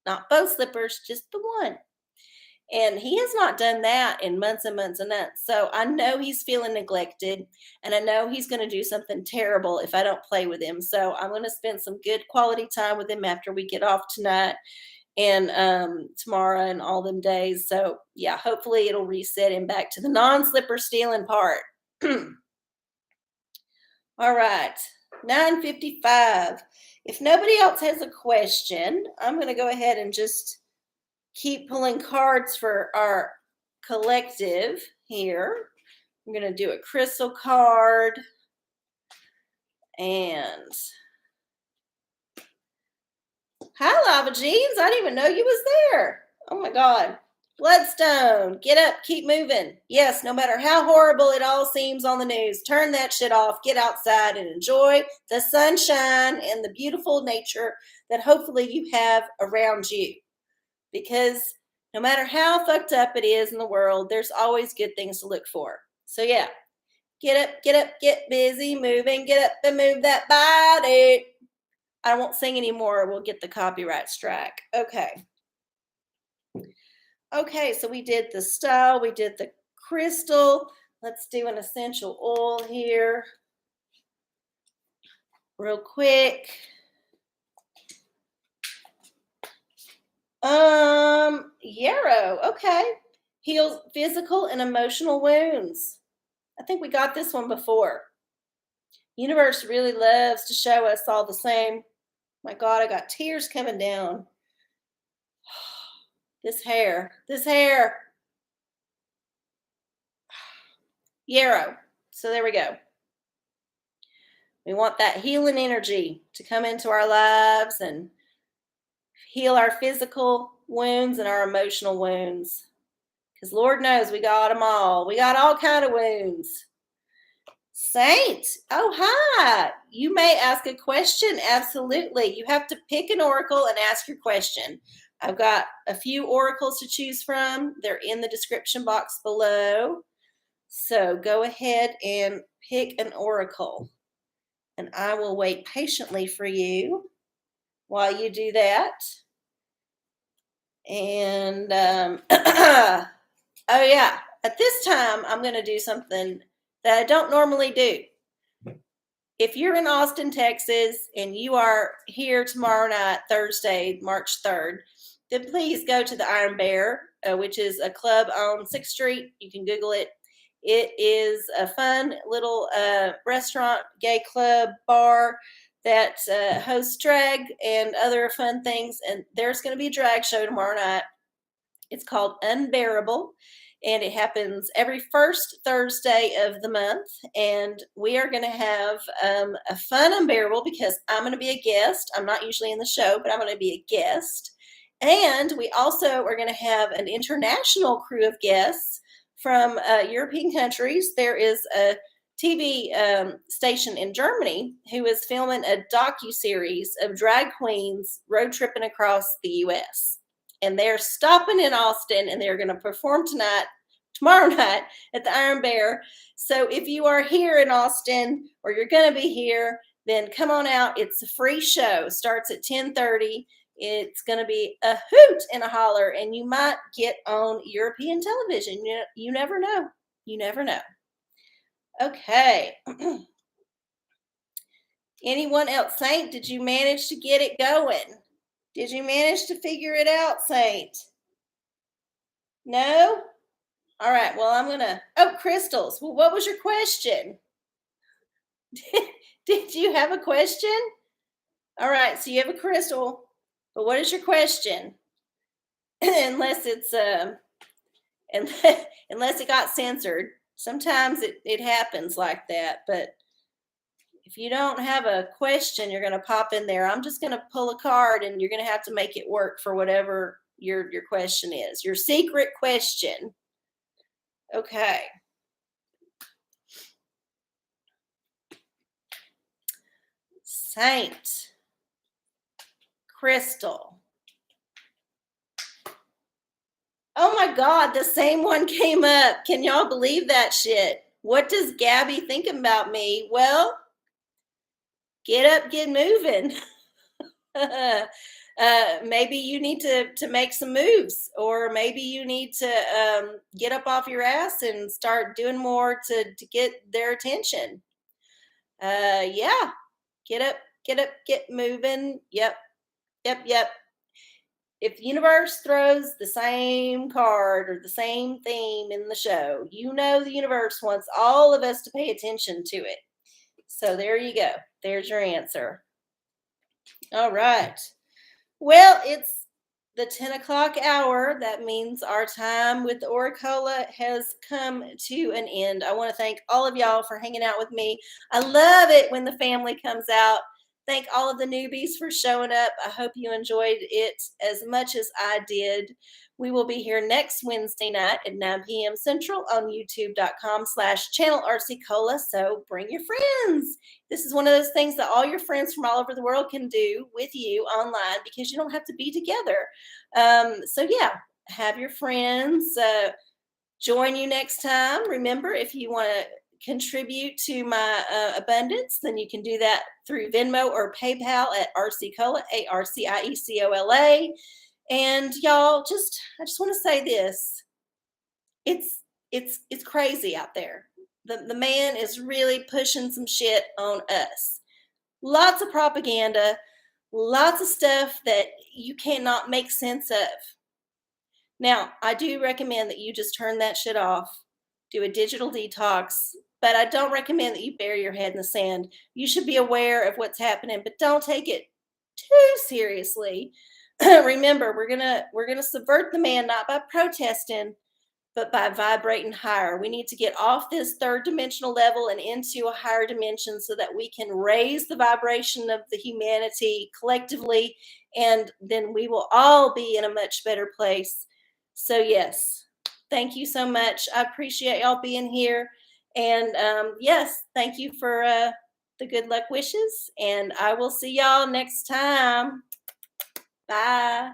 Not both slippers, just the one. And he has not done that in months and months and months. So I know he's feeling neglected, and I know he's going to do something terrible if I don't play with him. So I'm going to spend some good quality time with him after we get off tonight and tomorrow and all them days. So yeah, hopefully it'll reset him back to the non-slipper stealing part. All right, 9:55. If nobody else has a question, I'm going to go ahead and just keep pulling cards for our collective here. I'm going to do a crystal card and hi, Lava Jeans. I didn't even know you was there. Oh my God. Bloodstone, get up, keep moving. Yes, no matter how horrible it all seems on the news, turn that shit off, get outside and enjoy the sunshine and the beautiful nature that hopefully you have around you. Because no matter how fucked up it is in the world, there's always good things to look for. So yeah, get up, get busy, moving, get up and move that body. I won't sing anymore. We'll get the copyright strike. Okay. Okay, so we did the style. We did the crystal. Let's do an essential oil here real quick. Yarrow. Okay. Heals physical and emotional wounds. I think we got this one before. Universe really loves to show us all the same. My God, I got tears coming down. This hair. Yarrow. So there we go. We want that healing energy to come into our lives and heal our physical wounds and our emotional wounds. Because Lord knows we got them all. We got all kind of wounds. Saint, oh hi. You may ask a question. Absolutely. You have to pick an oracle and ask your question. I've got a few oracles to choose from. They're in the description box below. So go ahead and pick an oracle. And I will wait patiently for you while you do that. And, oh yeah, at this time, I'm going to do something that I don't normally do. If you're in Austin, Texas, and you are here tomorrow night, Thursday, March 3rd, then please go to the Iron Bear, which is a club on 6th Street. You can Google it. It is a fun little restaurant, gay club, bar that hosts drag and other fun things. And there's going to be a drag show tomorrow night. It's called Unbearable, and it happens every first Thursday of the month. And we are going to have a fun Unbearable because I'm going to be a guest. I'm not usually in the show, but I'm going to be a guest. And we also are going to have an international crew of guests from European countries. There is a TV station in Germany who is filming a docuseries of drag queens road tripping across the U.S. and they're stopping in Austin, and they're going to perform tomorrow night at the Iron Bear. So if you are here in Austin, or you're going to be here, then come on out. It's a free show. Starts at 10:30. It's going to be a hoot and a holler, and you might get on European television. You never know. You never know. Okay. Anyone else? Saint, did you manage to get it going? Did you manage to figure it out, Saint? No? All right. Well, I'm going to. Oh, crystals. Well, what was your question? Did you have a question? All right. So you have a crystal, but what is your question? Unless it's unless it got censored. Sometimes it happens like that, but if you don't have a question, you're going to pop in there. I'm just going to pull a card, and you're going to have to make it work for whatever your question is. Your secret question. Okay. Saint. Crystal. Oh my God, the same one came up. Can y'all believe that shit? What does Gabby think about me? Well, get up, get moving. Maybe you need to make some moves, or maybe you need to get up off your ass and start doing more to get their attention. Yeah, get up, get moving. Yep. If the universe throws the same card or the same theme in the show, you know the universe wants all of us to pay attention to it. So there you go. There's your answer. All right. Well, it's the 10 o'clock hour. That means our time with the OraCola has come to an end. I want to thank all of y'all for hanging out with me. I love it when the family comes out. Thank all of the newbies for showing up. I hope you enjoyed it as much as I did. We will be here next Wednesday night at 9 p.m. Central on youtube.com/channel arcieoracola. So bring your friends. This is one of those things that all your friends from all over the world can do with you online, because you don't have to be together. So yeah, have your friends join you next time. Remember, if you want to contribute to my abundance, then you can do that through Venmo or PayPal at arcieocola, ARCIECOLA. And y'all, I just want to say this. It's crazy out there. The man is really pushing some shit on us. Lots of propaganda, lots of stuff that you cannot make sense of. Now, I do recommend that you just turn that shit off, do a digital detox, but I don't recommend that you bury your head in the sand. You should be aware of what's happening, but don't take it too seriously. Remember, we're gonna subvert the man, not by protesting, but by vibrating higher. We need to get off this third dimensional level and into a higher dimension, so that we can raise the vibration of the humanity collectively, and then we will all be in a much better place. So yes, thank you so much. I appreciate y'all being here. And yes, thank you for the good luck wishes. And I will see y'all next time. Bye.